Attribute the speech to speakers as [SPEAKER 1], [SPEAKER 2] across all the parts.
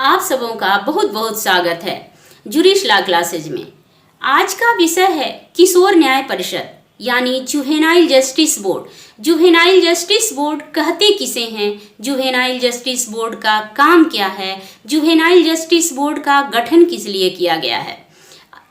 [SPEAKER 1] आप सबों का बहुत बहुत स्वागत है जुरिश लॉ क्लासेज में। आज का विषय है किशोर न्याय परिषद यानी juvenile justice board. Juvenile justice board कहते किसे हैं, जुवेनाइल जस्टिस बोर्ड का काम क्या है, जुवेनाइल जस्टिस बोर्ड का गठन किस लिए किया गया है,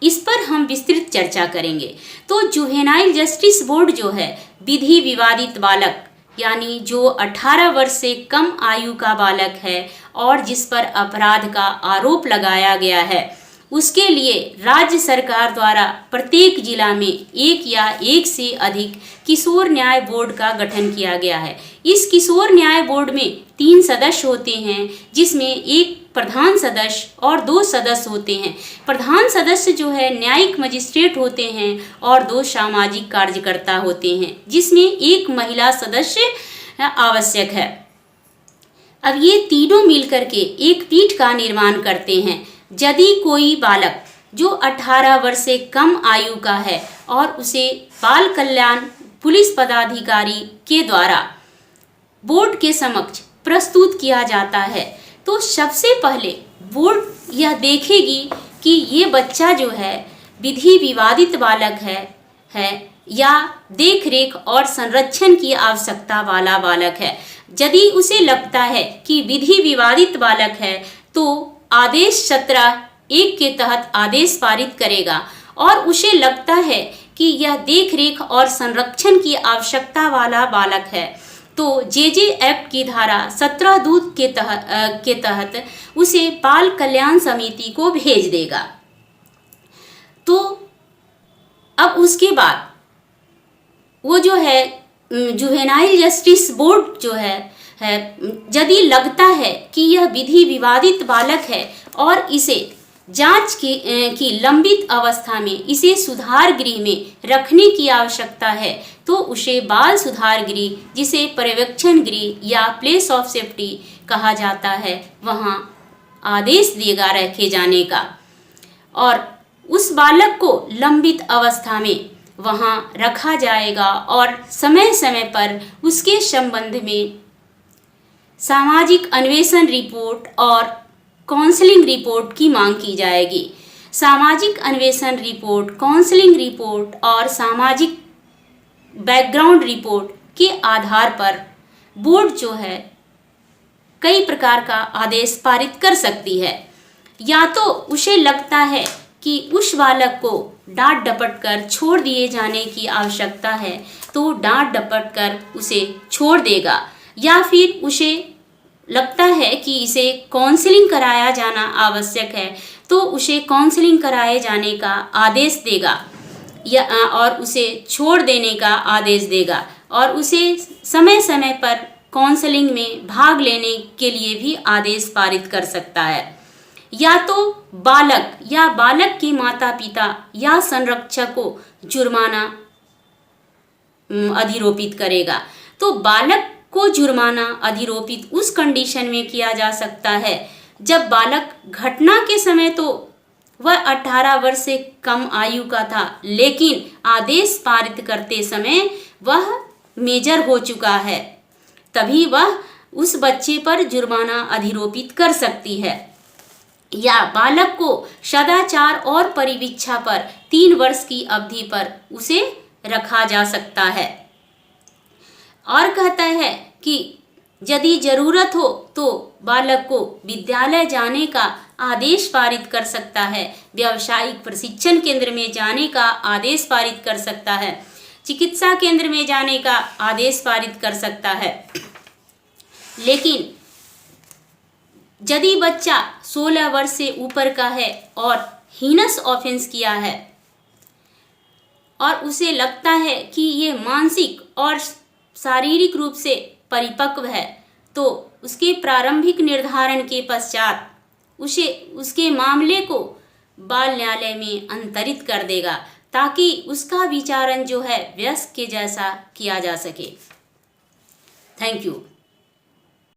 [SPEAKER 1] इस पर हम विस्तृत चर्चा करेंगे। तो जुवेनाइल जस्टिस बोर्ड जो है विधि विवादित बालक यानी जो 18 वर्ष से कम आयु का बालक है और जिस पर अपराध का आरोप लगाया गया है, उसके लिए राज्य सरकार द्वारा प्रत्येक जिला में एक या एक से अधिक किशोर न्याय बोर्ड का गठन किया गया है। इस किशोर न्याय बोर्ड में 3 सदस्य होते हैं, जिसमें एक प्रधान सदस्य और 2 सदस्य होते हैं। प्रधान सदस्य जो है न्यायिक मजिस्ट्रेट होते हैं और 2 सामाजिक कार्यकर्ता होते हैं, जिसमें एक महिला सदस्य आवश्यक है। अब ये तीनों मिलकर के एक पीठ का निर्माण करते हैं। यदि कोई बालक जो 18 वर्ष से कम आयु का है और उसे बाल कल्याण पुलिस पदाधिकारी के द्वारा बोर्ड के समक्ष प्रस्तुत किया जाता है, तो सबसे पहले बोर्ड यह देखेगी कि ये बच्चा जो है विधि विवादित बालक है या देख रेख और संरक्षण की आवश्यकता वाला बालक है। यदि उसे लगता है कि विधि विवादित बालक है तो आदेश 17(1) के तहत आदेश पारित करेगा, और उसे लगता है कि यह देख रेख और संरक्षण की आवश्यकता वाला बालक है तो जेजे एक्ट की धारा 17(2) के तहत उसे बाल कल्याण समिति को भेज देगा। तो अब उसके बाद वो जो है जुवेनाइल जस्टिस बोर्ड जो है यदि लगता है कि यह विधि विवादित बालक है और इसे जांच की लंबित अवस्था में इसे सुधार गृह में रखने की आवश्यकता है, तो उसे बाल सुधार गृह, जिसे पर्यवेक्षण गृह या प्लेस ऑफ सेफ्टी कहा जाता है, वहाँ आदेश देगा रखे जाने का, और उस बालक को लंबित अवस्था में वहाँ रखा जाएगा और समय समय पर उसके संबंध में सामाजिक अन्वेषण रिपोर्ट और काउंसलिंग रिपोर्ट की मांग की जाएगी। सामाजिक अन्वेषण रिपोर्ट, काउंसलिंग रिपोर्ट और सामाजिक बैकग्राउंड रिपोर्ट के आधार पर बोर्ड जो है कई प्रकार का आदेश पारित कर सकती है। या तो उसे लगता है कि उस बालक को डांट डपट कर छोड़ दिए जाने की आवश्यकता है तो डांट डपट कर उसे छोड़ देगा, या फिर उसे लगता है कि इसे काउंसलिंग कराया जाना आवश्यक है तो उसे काउंसलिंग कराए जाने का आदेश देगा या और उसे छोड़ देने का आदेश देगा, और उसे समय समय पर काउंसलिंग में भाग लेने के लिए भी आदेश पारित कर सकता है। या तो बालक या बालक के माता पिता या संरक्षक को जुर्माना अधिरोपित करेगा। तो बालक को जुर्माना अधिरोपित उस कंडीशन में किया जा सकता है जब बालक घटना के समय तो वह 18 वर्ष से कम आयु का था, लेकिन आदेश पारित करते समय वह मेजर हो चुका है, तभी वह उस बच्चे पर जुर्माना अधिरोपित कर सकती है। या बालक को सदाचार और परिवीक्षा पर 3 वर्ष की अवधि पर उसे रखा जा सकता है। और कहता है कि यदि जरूरत हो तो बालक को विद्यालय जाने का आदेश पारित कर सकता है, व्यावसायिक प्रशिक्षण केंद्र में जाने का आदेश पारित कर सकता है, चिकित्सा केंद्र में जाने का आदेश पारित कर सकता है। लेकिन यदि बच्चा 16 वर्ष से ऊपर का है और हीनस ऑफेंस किया है और उसे लगता है कि ये मानसिक और शारीरिक रूप से परिपक्व है, तो उसके प्रारंभिक निर्धारण के पश्चात उसके मामले को बाल न्यायालय में अंतरित कर देगा ताकि उसका विचारण जो है वयस्क के जैसा किया जा सके। Thank you.